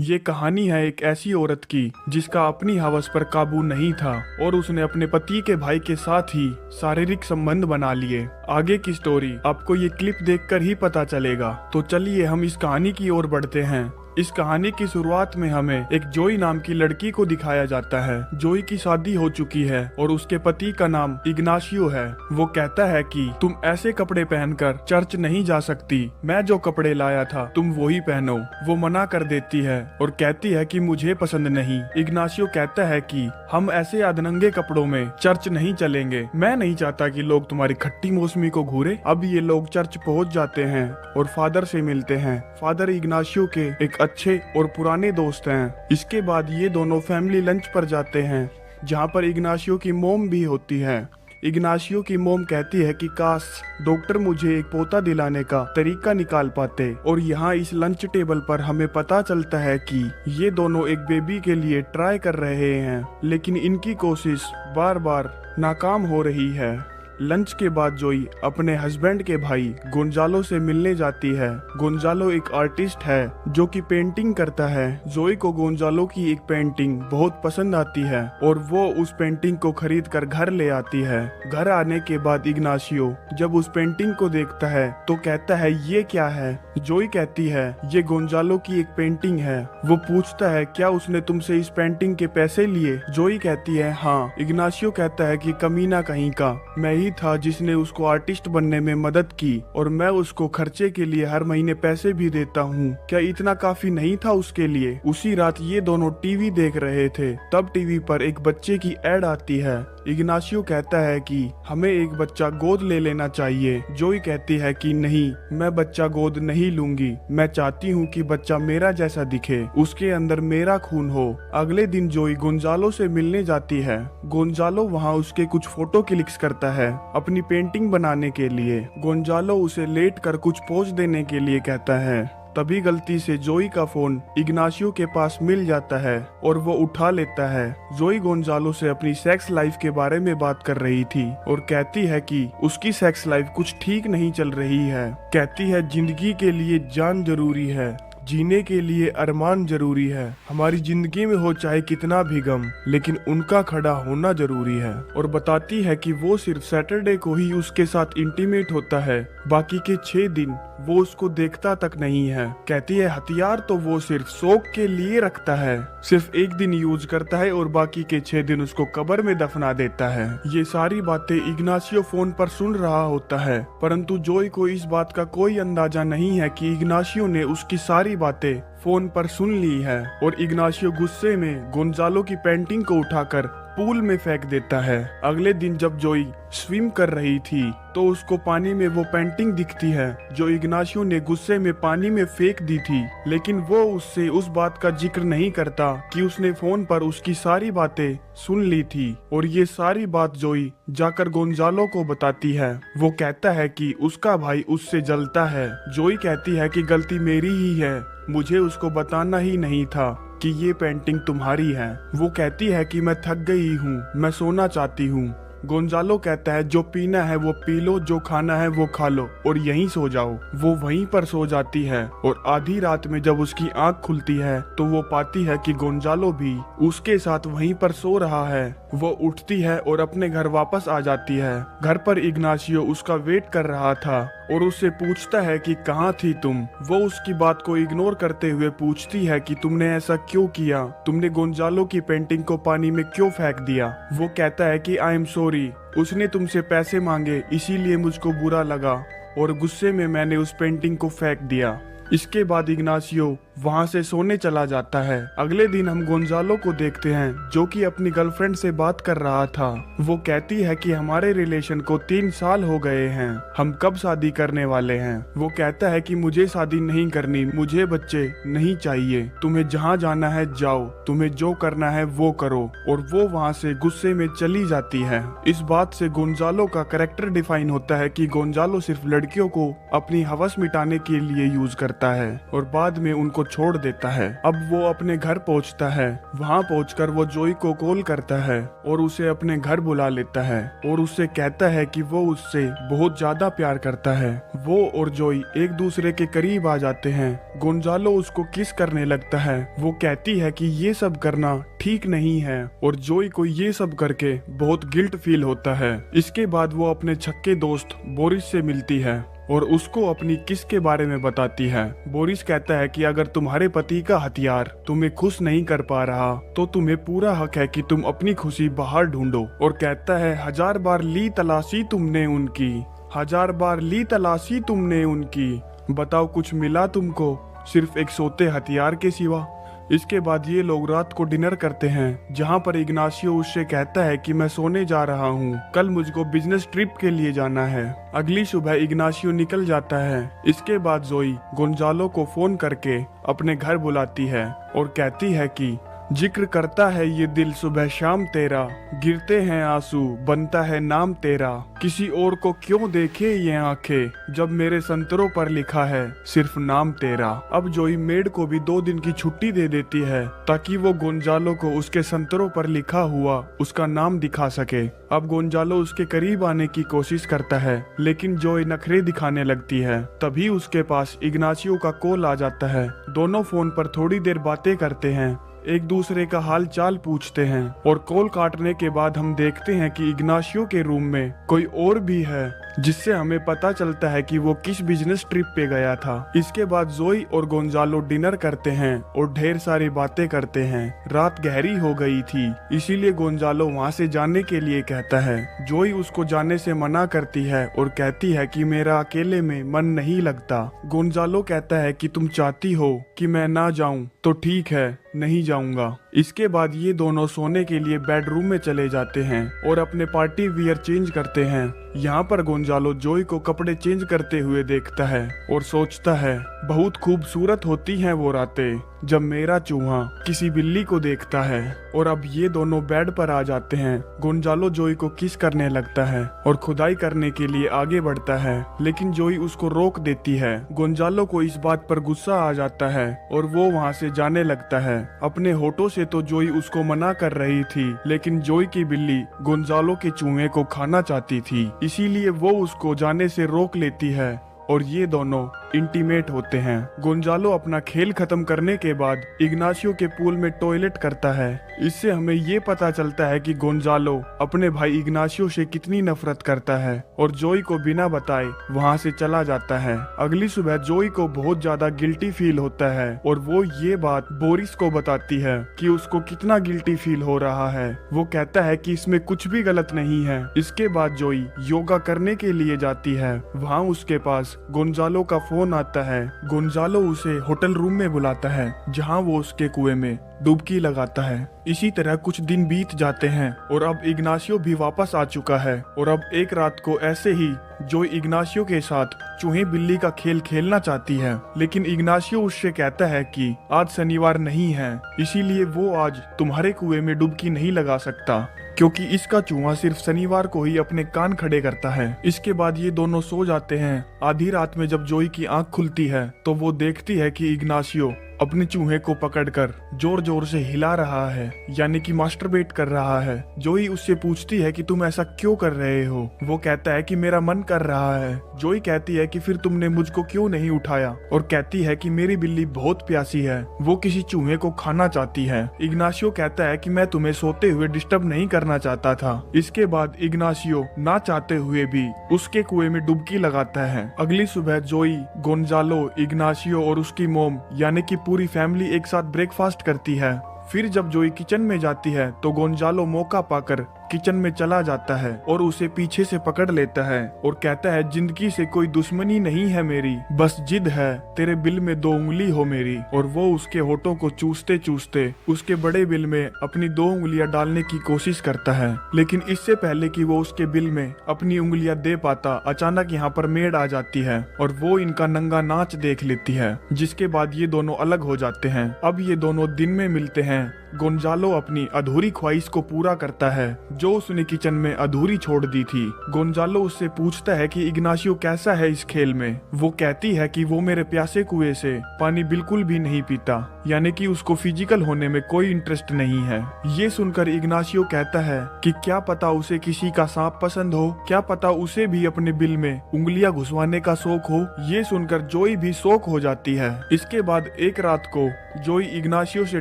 ये कहानी है एक ऐसी औरत की जिसका अपनी हवस पर काबू नहीं था और उसने अपने पति के भाई के साथ ही शारीरिक संबंध बना लिए। आगे की स्टोरी आपको ये क्लिप देखकर ही पता चलेगा। तो चलिए हम इस कहानी की ओर बढ़ते हैं। इस कहानी की शुरुआत में हमें एक जोई नाम की लड़की को दिखाया जाता है। जोई की शादी हो चुकी है और उसके पति का नाम इग्नाशियो है। वो कहता है कि तुम ऐसे कपड़े पहनकर चर्च नहीं जा सकती, मैं जो कपड़े लाया था तुम वही पहनो। वो मना कर देती है और कहती है कि मुझे पसंद नहीं। इग्नाशियो कहता है कि हम ऐसे अधनंगे कपड़ों में चर्च नहीं चलेंगे, मैं नहीं चाहता कि लोग तुम्हारी खट्टी मौसमी को घूरे। अब ये लोग चर्च पहुंच जाते हैं और फादर से मिलते हैं। फादर इग्नाशियो के एक अच्छे और पुराने दोस्त हैं। इसके बाद ये दोनों फैमिली लंच पर जाते हैं जहाँ पर इग्नाशियो की मोम भी होती है। इग्नाशियो की मोम कहती है कि काश डॉक्टर मुझे एक पोता दिलाने का तरीका निकाल पाते। और यहाँ इस लंच टेबल पर हमें पता चलता है कि ये दोनों एक बेबी के लिए ट्राई कर रहे हैं, लेकिन इनकी कोशिश बार बार नाकाम हो रही है। लंच के बाद जोई अपने हस्बैंड के भाई गोंजालो से मिलने जाती है। गोंजालो एक आर्टिस्ट है जो कि पेंटिंग करता है। जोई को गोंजालो की एक पेंटिंग बहुत पसंद आती है और वो उस पेंटिंग को खरीद कर घर ले आती है। घर आने के बाद इग्नाशियो जब उस पेंटिंग को देखता है तो कहता है ये क्या है। जोई कहती है ये गोंजालो की एक पेंटिंग है। वो पूछता है क्या उसने तुमसे इस पेंटिंग के पैसे लिए। जोई कहती है हाँ। इग्नाशियो कहता है कि कमीना कहीं का, मैं ही था जिसने उसको आर्टिस्ट बनने में मदद की और मैं उसको खर्चे के लिए हर महीने पैसे भी देता हूँ। क्या इतना काफी नहीं था उसके लिए। उसी रात ये दोनों टीवी देख रहे थे, तब टीवी पर एक बच्चे की एड आती है। इग्नाशियो कहता है कि हमें एक बच्चा गोद ले लेना चाहिए। जोई कहती है कि नहीं, मैं बच्चा गोद नहीं लूंगी, मैं चाहती हूँ कि बच्चा मेरा जैसा दिखे, उसके अंदर मेरा खून हो। अगले दिन जोई गोंजालो से मिलने जाती है। गोंजालो वहाँ उसके कुछ फोटो क्लिक्स करता है अपनी पेंटिंग बनाने के लिए। गोंजालो उसे लेट कर कुछ पोज देने के लिए कहता है। तभी गलती से जोई का फोन इग्नाशियो के पास मिल जाता है और वो उठा लेता है। जोई गोंजालो से अपनी सेक्स लाइफ के बारे में बात कर रही थी और कहती है कि उसकी सेक्स लाइफ कुछ ठीक नहीं चल रही है। कहती है जिंदगी के लिए जान जरूरी है, जीने के लिए अरमान जरूरी है। हमारी जिंदगी में हो चाहे कितना भी गम, लेकिन उनका खड़ा होना जरूरी है। और बताती है कि वो सिर्फ सैटरडे को ही उसके साथ इंटीमेट होता है, बाकी के 6 दिन वो उसको देखता तक नहीं है। कहती है हथियार तो वो सिर्फ शौक के लिए रखता है, सिर्फ एक दिन यूज करता है और बाकी के 6 दिन उसको कब्र में दफना देता है। ये सारी बातें इग्नाशियो फोन पर सुन रहा होता है, परंतु जोई को इस बात का कोई अंदाजा नहीं है कि इग्नाशियो ने उसकी सारी बातें फोन पर सुन ली है। और इग्नाशियो गुस्से में गोंजालो की पेंटिंग को उठाकर पूल में फेंक देता है। अगले दिन जब जोई स्विम कर रही थी तो उसको पानी में वो पेंटिंग दिखती है जो इग्नाशियो ने गुस्से में पानी में फेंक दी थी, लेकिन वो उससे उस बात का जिक्र नहीं करता कि उसने फोन पर उसकी सारी बातें सुन ली थी। और ये सारी बात जोई जाकर गोंजालो को बताती है। वो कहता है कि उसका भाई उससे जलता है। जोई कहती है कि गलती मेरी ही है, मुझे उसको बताना ही नहीं था कि ये पेंटिंग तुम्हारी है। वो कहती है कि मैं थक गई हूँ, मैं सोना चाहती हूँ। गोंजालो कहता है जो पीना है वो पी लो, जो खाना है वो खा लो और यहीं सो जाओ। वो वहीं पर सो जाती है और आधी रात में जब उसकी आंख खुलती है तो वो पाती है कि गोंजालो भी उसके साथ वहीं पर सो रहा है। वो उठती है और अपने घर वापस आ जाती है। घर पर इग्नाशियो उसका वेट कर रहा था और उससे पूछता है कि कहाँ थी तुम। वो उसकी बात को इग्नोर करते हुए पूछती है कि तुमने ऐसा क्यों किया, तुमने गोंजालो की पेंटिंग को पानी में क्यों फेंक दिया। वो कहता है कि आई एम सॉरी, उसने तुमसे पैसे मांगे इसीलिए मुझको बुरा लगा और गुस्से में मैंने उस पेंटिंग को फेंक दिया। इसके बाद इग्नाशियो वहाँ से सोने चला जाता है। अगले दिन हम गोंजालो को देखते हैं जो कि अपनी गर्लफ्रेंड से बात कर रहा था। वो कहती है कि हमारे रिलेशन को 3 साल हो गए हैं, हम कब शादी करने वाले हैं। वो कहता है कि मुझे शादी नहीं करनी, मुझे बच्चे नहीं चाहिए, तुम्हें जहाँ जाना है जाओ, तुम्हें जो करना है वो करो। और वो वहाँ से गुस्से में चली जाती है। इस बात से गोंजालो का कैरेक्टर डिफाइन होता है कि गोंजालो सिर्फ लड़कियों को अपनी हवस मिटाने के लिए यूज करता है और बाद में उनको छोड़ देता है। अब वो अपने घर पहुंचता है। वहां पहुंचकर वो जोई को कॉल करता है और उसे अपने घर बुला लेता है और उससे कहता है कि वो उससे बहुत ज्यादा प्यार करता है। वो और जोई एक दूसरे के करीब आ जाते हैं। गोंजालो उसको किस करने लगता है। वो कहती है कि ये सब करना ठीक नहीं है और जोई को ये सब करके बहुत गिल्ट फील होता है। इसके बाद वो अपने छक्के दोस्त बोरिस से मिलती है और उसको अपनी किस के बारे में बताती है। बोरिस कहता है कि अगर तुम्हारे पति का हथियार तुम्हें खुश नहीं कर पा रहा तो तुम्हें पूरा हक है कि तुम अपनी खुशी बाहर ढूंढो। और कहता है 1000 बार ली तलाशी तुमने उनकी, 1000 बार ली तलाशी तुमने उनकी, बताओ कुछ मिला तुमको सिर्फ एक सोते हथियार के सिवा। इसके बाद ये लोग रात को डिनर करते हैं जहाँ पर इग्नाशियो उससे कहता है कि मैं सोने जा रहा हूँ, कल मुझको बिजनेस ट्रिप के लिए जाना है। अगली सुबह इग्नाशियो निकल जाता है। इसके बाद जोई गोंजालो को फोन करके अपने घर बुलाती है और कहती है कि जिक्र करता है ये दिल सुबह शाम तेरा, गिरते हैं आंसू बनता है नाम तेरा, किसी और को क्यों देखे ये आंखें जब मेरे संतरों पर लिखा है सिर्फ नाम तेरा। अब जोई मेड को भी 2 दिन की छुट्टी दे देती है ताकि वो गोंजालो को उसके संतरों पर लिखा हुआ उसका नाम दिखा सके। अब गोंजालो उसके करीब आने की कोशिश करता है लेकिन जोई नखरे दिखाने लगती है। तभी उसके पास इग्नाशियो का कॉल आ जाता है। दोनों फोन पर थोड़ी देर बातें करते हैं, एक दूसरे का हाल चाल पूछते हैं और कॉल काटने के बाद हम देखते हैं कि इग्नाशियो के रूम में कोई और भी है जिससे हमें पता चलता है कि वो किस बिजनेस ट्रिप पे गया था। इसके बाद जोई और गोंजालो डिनर करते हैं और ढेर सारी बातें करते हैं। रात गहरी हो गई थी इसीलिए गोंजालो वहाँ से जाने के लिए कहता है। जोई उसको जाने से मना करती है और कहती है कि मेरा अकेले में मन नहीं लगता। गोंजालो कहता है कि तुम चाहती हो कि मैं ना जाऊं तो ठीक है, नहीं जाऊंगा। इसके बाद ये दोनों सोने के लिए बेडरूम में चले जाते हैं और अपने पार्टी वियर चेंज करते हैं। यहाँ पर गोंजालो जोई को कपड़े चेंज करते हुए देखता है और सोचता है बहुत खूबसूरत होती हैं वो रातें जब मेरा चूहा किसी बिल्ली को देखता है। और अब ये दोनों बेड पर आ जाते हैं। गोंजालो जोई को किस करने लगता है और खुदाई करने के लिए आगे बढ़ता है लेकिन जोई उसको रोक देती है। गोंजालो को इस बात पर गुस्सा आ जाता है और वो वहाँ से जाने लगता है। अपने होठों से तो जोई उसको मना कर रही थी लेकिन जोई की बिल्ली गोंजालो के चूहे को खाना चाहती थी, इसीलिए वो उसको जाने से रोक लेती है और ये दोनों इंटीमेट होते हैं। गोंजालो अपना खेल खत्म करने के बाद इग्नाशियो के पूल में टॉयलेट करता है। इससे हमें ये पता चलता है कि गोंजालो अपने भाई इग्नाशियो से कितनी नफरत करता है और जोई को बिना बताए वहाँ से चला जाता है। अगली सुबह जोई को बहुत ज्यादा गिल्टी फील होता है और वो ये बात बोरिस को बताती है कि उसको कितना गिल्टी फील हो रहा है। वो कहता है कि इसमें कुछ भी गलत नहीं है। इसके बाद जोई योगा करने के लिए जाती है। वहाँ उसके पास गोंजालो का फोन आता है। गोंजालो उसे होटल रूम में बुलाता है जहां वो उसके कुएं में डुबकी लगाता है। इसी तरह कुछ दिन बीत जाते हैं और अब इग्नाशियो भी वापस आ चुका है। और अब एक रात को ऐसे ही जोई इग्नाशियो के साथ चूहे बिल्ली का खेल खेलना चाहती है लेकिन इग्नाशियो उससे कहता है कि आज शनिवार नहीं है इसीलिए वो आज तुम्हारे कुएं में डुबकी नहीं लगा सकता क्योंकि इसका चूहा सिर्फ शनिवार को ही अपने कान खड़े करता है। इसके बाद ये दोनों सो जाते हैं। आधी रात में जब जोई की आंख खुलती है तो वो देखती है कि इग्नाशियो अपने चूहे को पकड़कर जोर जोर से हिला रहा है यानी कि मास्टरबेट कर रहा है। जोई उससे पूछती है कि तुम ऐसा क्यों कर रहे हो। वो कहता है कि मेरा मन कर रहा है। जोई कहती है कि फिर तुमने मुझको क्यों नहीं उठाया और कहती है कि मेरी बिल्ली बहुत प्यासी है, वो किसी चूहे को खाना चाहती है। इग्नाशियो कहता है कि मैं तुम्हें सोते हुए डिस्टर्ब नहीं करना चाहता था। इसके बाद इग्नाशियो ना चाहते हुए भी उसके कुएं में डुबकी लगाता है। अगली सुबह जोई, गोंजालो, इग्नाशियो और उसकी मोम यानी कि पूरी फैमिली एक साथ ब्रेकफास्ट करती है। फिर जब जोई किचन में जाती है तो गोंजालो मौका पाकर किचन में चला जाता है और उसे पीछे से पकड़ लेता है और कहता है जिंदगी से कोई दुश्मनी नहीं है मेरी, बस जिद है तेरे बिल में 2 उंगली हो मेरी। और वो उसके होठों को चूसते चूसते उसके बड़े बिल में अपनी 2 उंगलियां डालने की कोशिश करता है लेकिन इससे पहले कि वो उसके बिल में अपनी उंगलियां दे पाता अचानक यहाँ पर मेड आ जाती है और वो इनका नंगा नाच देख लेती है जिसके बाद ये दोनों अलग हो जाते हैं। अब ये दोनों दिन में मिलते हैं। गोंजालो अपनी अधूरी ख्वाहिश को पूरा करता है जो उसने किचन में अधूरी छोड़ दी थी। गोंजालो उससे पूछता है कि इग्नाशियो कैसा है इस खेल में। वो कहती है कि वो मेरे प्यासे कुएं से पानी बिल्कुल भी नहीं पीता, यानी कि उसको फिजिकल होने में कोई इंटरेस्ट नहीं है। ये सुनकर इग्नाशियो कहता है कि क्या पता उसे किसी का सांप पसंद हो, क्या पता उसे भी अपने बिल में उंगलियां घुसवाने का शौक हो। ये सुनकर जोई भी शौक हो जाती है। इसके बाद एक रात को जोई इग्नाशियो से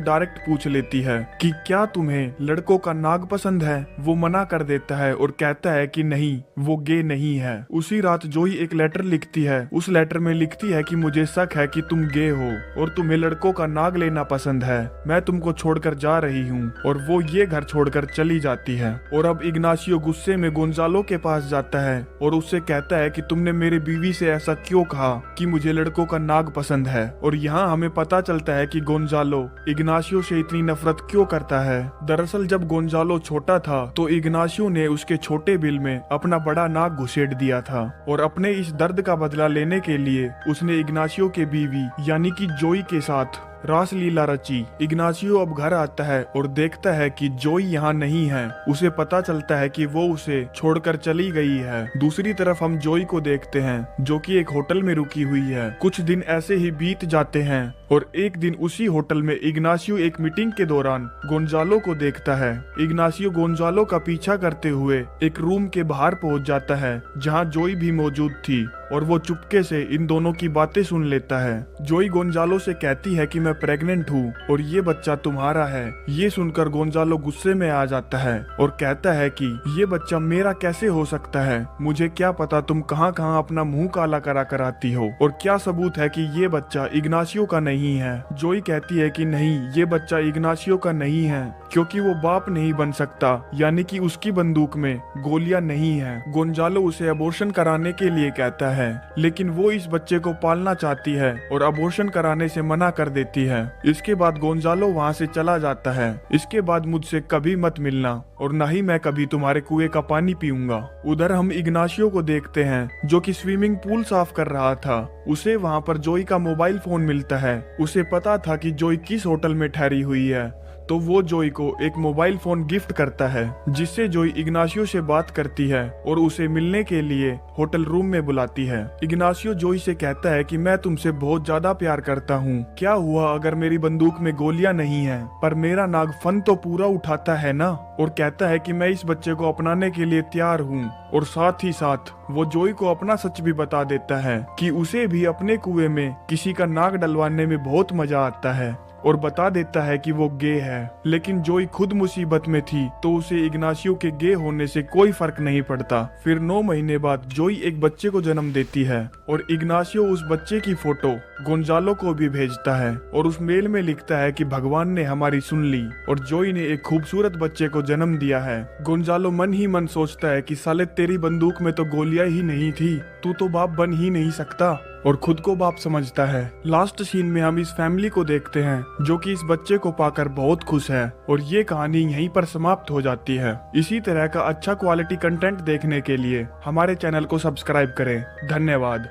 डायरेक्ट पूछ लेती है कि क्या तुम्हें लड़कों का नाग पसंद है। वो मना कर देता है और कहता है कि नहीं, वो गे नहीं है। उसी रात जोई एक लेटर लिखती है। उस लेटर में लिखती है कि मुझे शक है कि तुम गे हो और तुम्हें लड़कों का नाग लेना पसंद है। मैं तुमको छोड़कर जा रही हूँ। और वो ये घर छोड़कर चली जाती है। और अब इग्नाशियो गुस्से में गोंजालो के पास जाता है और उससे कहता है कि तुमने मेरे बीवी से ऐसा क्यों कहा कि मुझे लड़कों का नाग पसंद है। और यहाँ हमें पता चलता है कि गोंजालो इग्नाशियो से इतनी नफरत क्यों करता है। दरअसल जब गोंजालो छोटा था तो इग्नाशियो ने उसके छोटे बिल में अपना बड़ा नाग घुसेड़ दिया था और अपने इस दर्द का बदला लेने के लिए उसने इग्नाशियो के बीवी यानी कि जोई के साथ रासलीला रची। इग्नाशियो अब घर आता है और देखता है कि जोई यहाँ नहीं है। उसे पता चलता है कि वो उसे छोड़कर चली गई है। दूसरी तरफ हम जोई को देखते हैं जो कि एक होटल में रुकी हुई है। कुछ दिन ऐसे ही बीत जाते हैं और एक दिन उसी होटल में इग्नाशियो एक मीटिंग के दौरान गोंजालो को देखता है। इग्नाशियो गोंजालो का पीछा करते हुए एक रूम के बाहर पहुंच जाता है जहां जोई भी मौजूद थी और वो चुपके से इन दोनों की बातें सुन लेता है। जोई गोंजालो से कहती है कि मैं प्रेग्नेंट हूँ और ये बच्चा तुम्हारा है। ये सुनकर गोंजालो गुस्से में आ जाता है और कहता है कि ये बच्चा मेरा कैसे हो सकता है। मुझे क्या पता तुम कहाँ कहाँ अपना मुंह काला करा कर आती हो और क्या सबूत है कि ये बच्चा इग्नाशियो का नहीं है। जोई कहती है कि नहीं, ये बच्चा इग्नाशियो का नहीं है क्योंकि वो बाप नहीं बन सकता, यानी कि उसकी बंदूक में गोलियां नहीं है। गोंजालो उसे अबॉर्शन कराने के लिए कहता है लेकिन वो इस बच्चे को पालना चाहती है और अबॉर्शन कराने से मना कर देती है। इसके बाद गोंजालो वहाँ से चला जाता है। इसके बाद मुझसे कभी मत मिलना और न ही मैं कभी तुम्हारे कुएं का पानी पीऊंगा। उधर हम इग्नाशियो को देखते हैं जो कि स्विमिंग पूल साफ कर रहा था। उसे वहाँ पर जोई का मोबाइल फोन मिलता है। उसे पता था कि जोई किस होटल में ठहरी हुई है तो वो जोई को एक मोबाइल फोन गिफ्ट करता है जिससे जोई इग्नाशियो से बात करती है और उसे मिलने के लिए होटल रूम में बुलाती है। इग्नाशियो जोई से कहता है कि मैं तुमसे बहुत ज्यादा प्यार करता हूँ। क्या हुआ अगर मेरी बंदूक में गोलियां नहीं है, पर मेरा नाग फन तो पूरा उठाता है ना। और कहता है कि मैं इस बच्चे को अपनाने के लिए तैयार हूँ। और साथ ही साथ वो जोई को अपना सच भी बता देता है कि उसे भी अपने कुएं में किसी का नाग डलवाने में बहुत मजा आता है और बता देता है कि वो गे है। लेकिन जोई खुद मुसीबत में थी तो उसे इग्नाशियो के गे होने से कोई फर्क नहीं पड़ता। फिर 9 महीने बाद जोई एक बच्चे को जन्म देती है और इग्नाशियो उस बच्चे की फोटो गोंजालो को भी भेजता है और उस मेल में लिखता है कि भगवान ने हमारी सुन ली और जोई ने एक खूबसूरत बच्चे को जन्म दिया है। गोंजालो मन ही मन सोचता है कि साले तेरी बंदूक में तो गोलियां ही नहीं थी, तू तो बाप बन ही नहीं सकता, और खुद को बाप समझता है। लास्ट सीन में हम इस फैमिली को देखते हैं जो कि इस बच्चे को पाकर बहुत खुश है और ये कहानी यहीं पर समाप्त हो जाती है। इसी तरह का अच्छा क्वालिटी कंटेंट देखने के लिए हमारे चैनल को सब्सक्राइब करें। धन्यवाद।